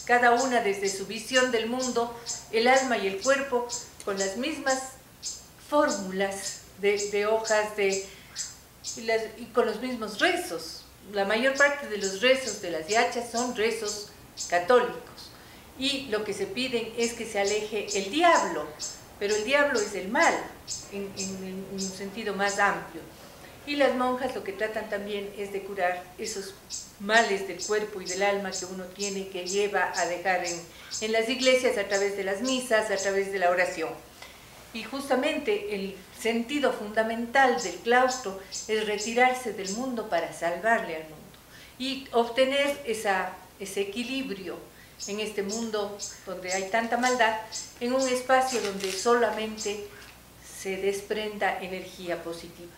cada una desde su visión del mundo, el alma y el cuerpo, con las mismas fórmulas de hojas y con los mismos rezos. La mayor parte de los rezos de las yachas son rezos católicos, y lo que se piden es que se aleje el diablo, pero el diablo es el mal en un sentido más amplio. Y las monjas lo que tratan también es de curar esos males del cuerpo y del alma que uno tiene, que lleva a dejar en las iglesias a través de las misas, a través de la oración. Y justamente el sentido fundamental del claustro es retirarse del mundo para salvarle al mundo y obtener ese equilibrio en este mundo donde hay tanta maldad, en un espacio donde solamente se desprenda energía positiva.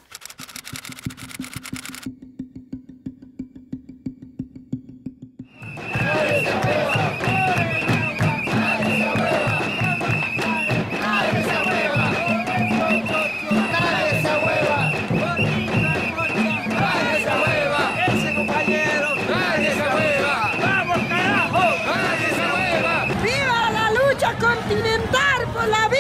Continental por la vida.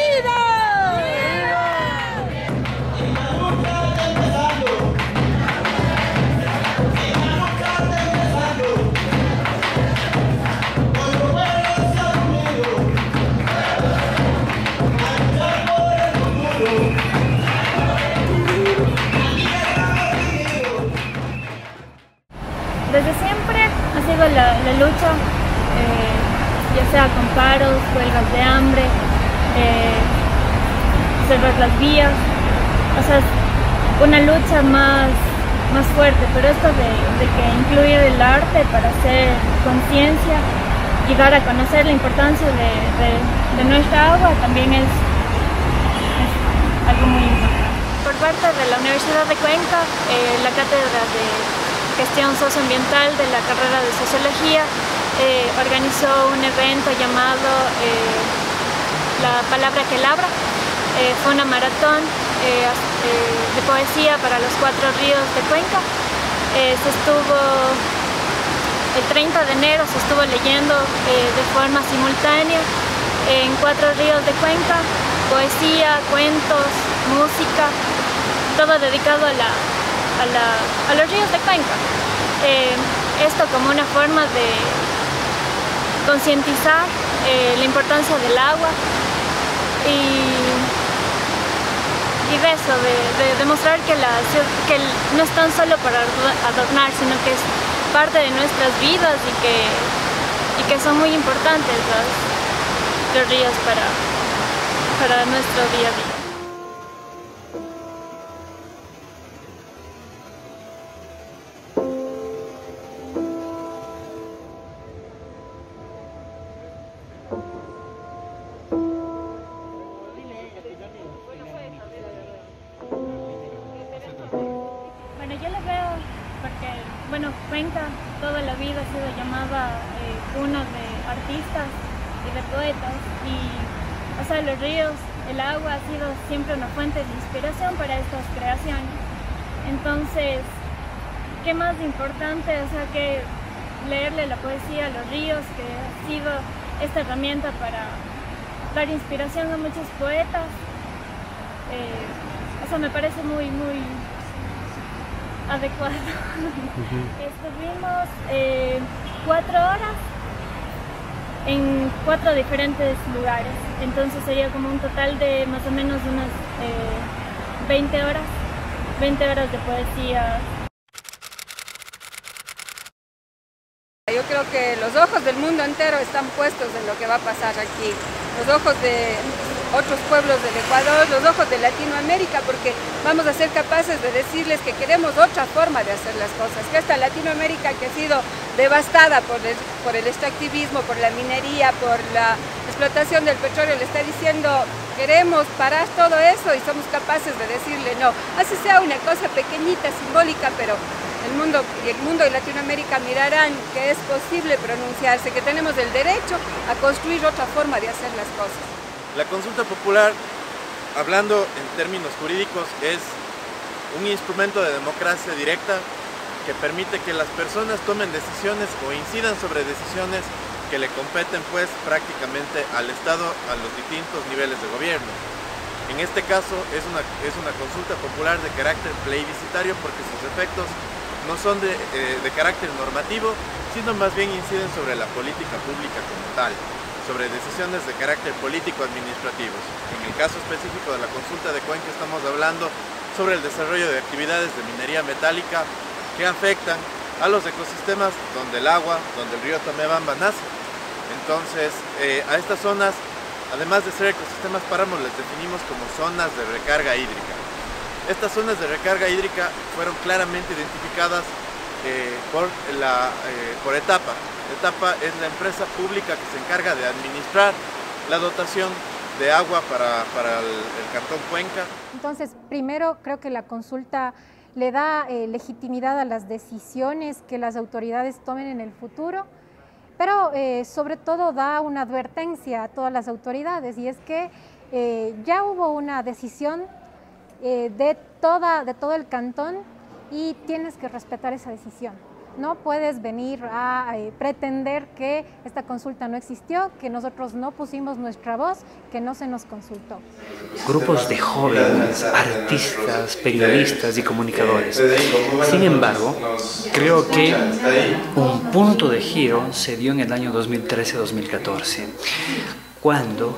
Desde siempre ha sido la lucha, ya sea con paros, huelgas de hambre, cerrar las vías, o sea, es una lucha más fuerte, pero esto de que incluir el arte para hacer conciencia, llegar a conocer la importancia de nuestra agua también es algo muy importante. Por parte de la Universidad de Cuenca, la cátedra de Gestión Socioambiental de la carrera de Sociología organizó un evento llamado La Palabra que Labra. Fue una maratón de poesía para los 4 ríos de Cuenca. El 30 de enero se estuvo leyendo de forma simultánea en 4 ríos de Cuenca, poesía, cuentos, música, todo dedicado a los ríos de Cuenca. Esto como una forma de concientizar la importancia del agua y de eso, de demostrar que no es tan solo para adornar, sino que es parte de nuestras vidas y que son muy importantes los ríos para nuestro día a día. Bueno, Cuenca toda la vida ha sido llamada cuna de artistas y de poetas y, o sea, los ríos, el agua ha sido siempre una fuente de inspiración para estas creaciones. Entonces, ¿qué más importante? O sea, que leerle la poesía a los ríos, que ha sido esta herramienta para dar inspiración a muchos poetas. O sea, me parece muy adecuado. Estuvimos 4 horas en 4 diferentes lugares, entonces sería como un total de más o menos unas 20 horas de poesía. Yo creo que los ojos del mundo entero están puestos en lo que va a pasar aquí. Los ojos de otros pueblos del Ecuador, los ojos de Latinoamérica, porque vamos a ser capaces de decirles que queremos otra forma de hacer las cosas, que esta Latinoamérica que ha sido devastada por el extractivismo, por la minería, por la explotación del petróleo, le está diciendo queremos parar todo eso y somos capaces de decirle no, así sea una cosa pequeñita, simbólica, pero el mundo y Latinoamérica mirarán que es posible pronunciarse, que tenemos el derecho a construir otra forma de hacer las cosas. La consulta popular, hablando en términos jurídicos, es un instrumento de democracia directa que permite que las personas tomen decisiones o incidan sobre decisiones que le competen pues prácticamente al Estado a los distintos niveles de gobierno. En este caso es una consulta popular de carácter plebiscitario porque sus efectos no son de carácter normativo, sino más bien inciden sobre la política pública como tal, sobre decisiones de carácter político-administrativos. En el caso específico de la consulta de Cuenca estamos hablando sobre el desarrollo de actividades de minería metálica que afectan a los ecosistemas donde el agua, donde el río Tomebamba nace. Entonces, a estas zonas, además de ser ecosistemas páramos, les definimos como zonas de recarga hídrica. Estas zonas de recarga hídrica fueron claramente identificadas por Etapa. Etapa es la empresa pública que se encarga de administrar la dotación de agua para el Cantón Cuenca. Entonces, primero creo que la consulta le da legitimidad a las decisiones que las autoridades tomen en el futuro, pero sobre todo da una advertencia a todas las autoridades, y es que ya hubo una decisión de todo el cantón y tienes que respetar esa decisión. No puedes venir a pretender que esta consulta no existió, que nosotros no pusimos nuestra voz, que no se nos consultó. Grupos de jóvenes, artistas, periodistas y comunicadores. Sin embargo, creo que un punto de giro se dio en el año 2013-2014, cuando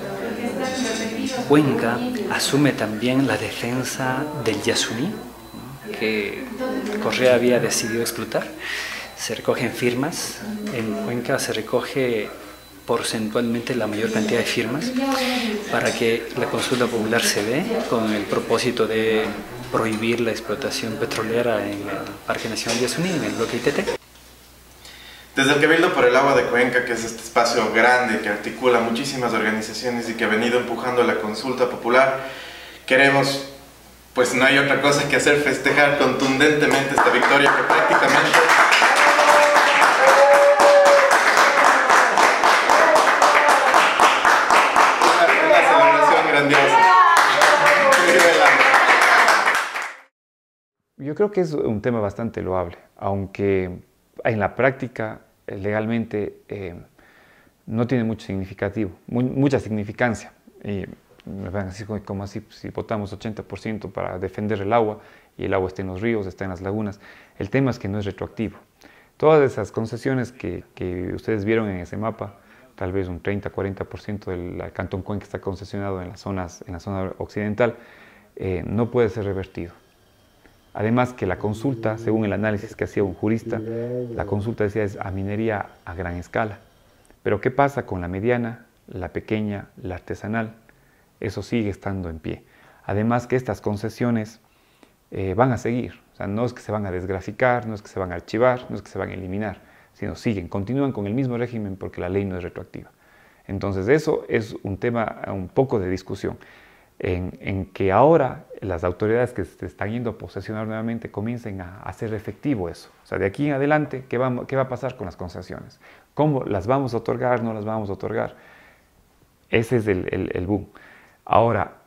Cuenca asume también la defensa del Yasuní, que Correa había decidido explotar. Se recogen firmas, en Cuenca se recoge porcentualmente la mayor cantidad de firmas para que la consulta popular se dé con el propósito de prohibir la explotación petrolera en el Parque Nacional de Yasuní, en el bloque ITT. Desde el Cabildo por el Agua de Cuenca, que es este espacio grande que articula muchísimas organizaciones y que ha venido empujando la consulta popular, queremos, pues no hay otra cosa que hacer festejar contundentemente esta victoria que prácticamente una celebración grandiosa. Yo creo que es un tema bastante loable, aunque en la práctica legalmente no tiene mucha significancia. Y me van a decir, como así, si votamos 80% para defender el agua y el agua está en los ríos, está en las lagunas. El tema es que no es retroactivo. Todas esas concesiones que ustedes vieron en ese mapa, tal vez un 30-40% del Cantón Cuenca está concesionado en la zona occidental, no puede ser revertido. Además que la consulta, según el análisis que hacía un jurista, la consulta decía es a minería a gran escala. Pero ¿qué pasa con la mediana, la pequeña, la artesanal? Eso sigue estando en pie. Además que estas concesiones van a seguir. O sea, no es que se van a desgraficar, no es que se van a archivar, no es que se van a eliminar, sino siguen, continúan con el mismo régimen porque la ley no es retroactiva. Entonces eso es un tema un poco de discusión. en que ahora las autoridades que se están yendo a posesionar nuevamente comiencen a hacer efectivo eso. O sea, de aquí en adelante, ¿qué va a pasar con las concesiones? ¿Cómo las vamos a otorgar? ¿No las vamos a otorgar? Ese es el boom. Ahora,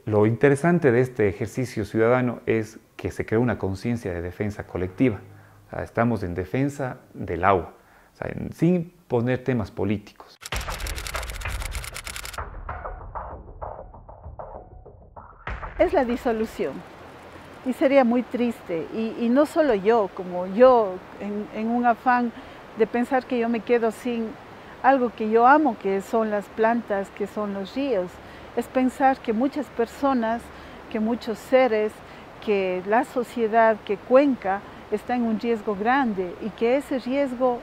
lo interesante de este ejercicio ciudadano es que se creó una conciencia de defensa colectiva. O sea, estamos en defensa del agua, o sea, sin poner temas políticos. Es la disolución y sería muy triste y no solo yo, como yo en un afán de pensar que yo me quedo sin algo que yo amo, que son las plantas, que son los ríos, es pensar que muchas personas, que muchos seres, que la sociedad, que Cuenca está en un riesgo grande y que ese riesgo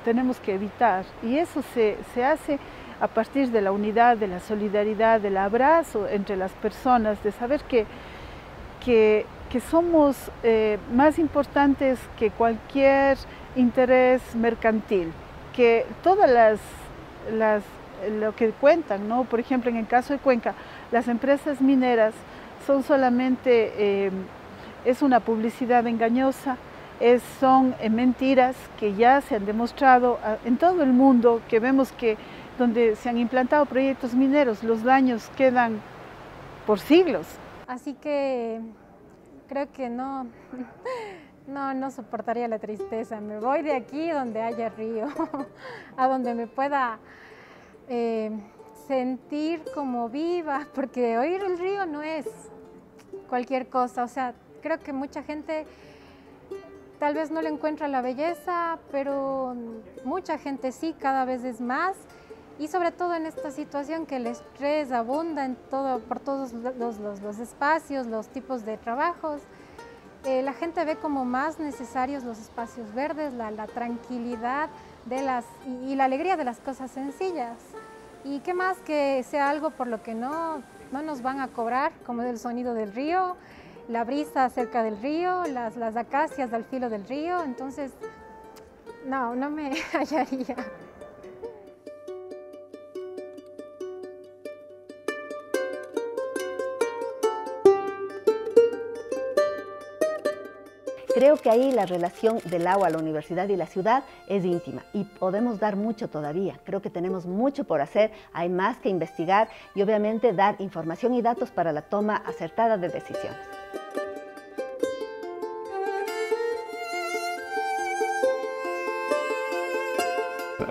tenemos que evitar y eso se hace a partir de la unidad, de la solidaridad, del abrazo entre las personas, de saber que somos más importantes que cualquier interés mercantil, que todas lo que cuentan, ¿no? Por ejemplo, en el caso de Cuenca, las empresas mineras son solamente, es una publicidad engañosa, son mentiras que ya se han demostrado en todo el mundo, que vemos que donde se han implantado proyectos mineros, los daños quedan por siglos. Así que creo que no soportaría la tristeza. Me voy de aquí donde haya río, a donde me pueda sentir como viva, porque oír el río no es cualquier cosa. O sea, creo que mucha gente tal vez no le encuentra la belleza, pero mucha gente sí, cada vez es más. Y sobre todo en esta situación que el estrés abunda por todos los espacios, los tipos de trabajos, la gente ve como más necesarios los espacios verdes, la tranquilidad y la alegría de las cosas sencillas. Y qué más que sea algo por lo que no nos van a cobrar, como el sonido del río, la brisa cerca del río, las acacias al filo del río. Entonces, no me hallaría. Creo que ahí la relación del agua, la universidad y la ciudad es íntima y podemos dar mucho todavía. Creo que tenemos mucho por hacer, hay más que investigar y obviamente dar información y datos para la toma acertada de decisiones.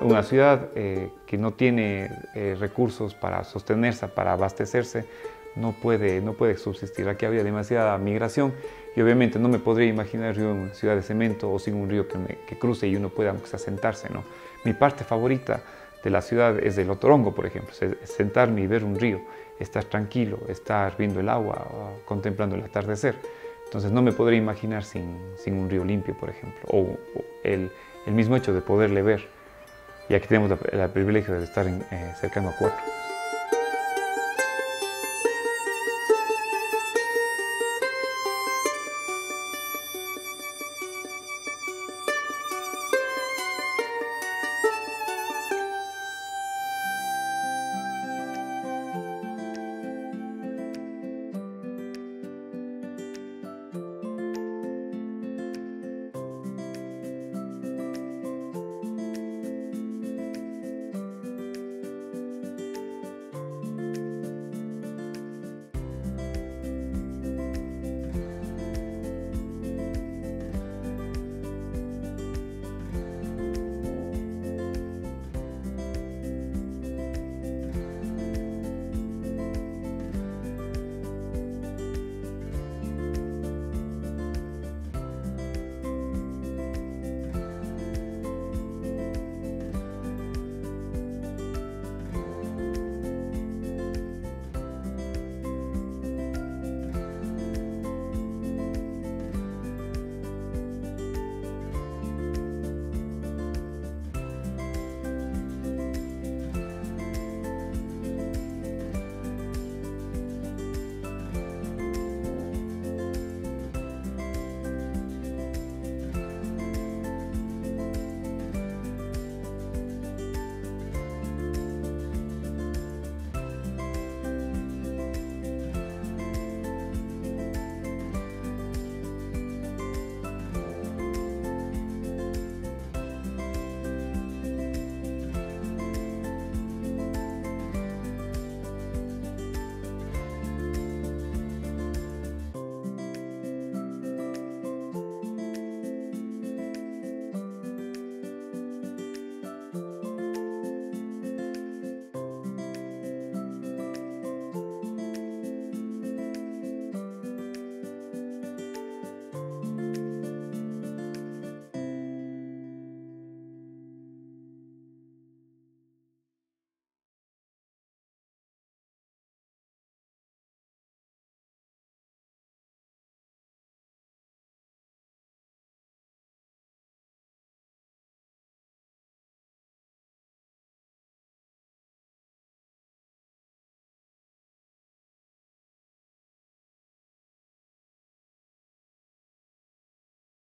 Una ciudad que no tiene recursos para sostenerse, para abastecerse, no puede subsistir. Aquí habría demasiada migración y obviamente no me podría imaginar yo en una ciudad de cemento o sin un río que cruce y uno pueda aunque sea sentarse, ¿no? Mi parte favorita de la ciudad es el Otorongo, por ejemplo, sentarme y ver un río, estar tranquilo, estar viendo el agua, contemplando el atardecer. Entonces no me podría imaginar sin un río limpio, por ejemplo, o el mismo hecho de poderle ver. Y aquí tenemos el privilegio de estar cercano a 4.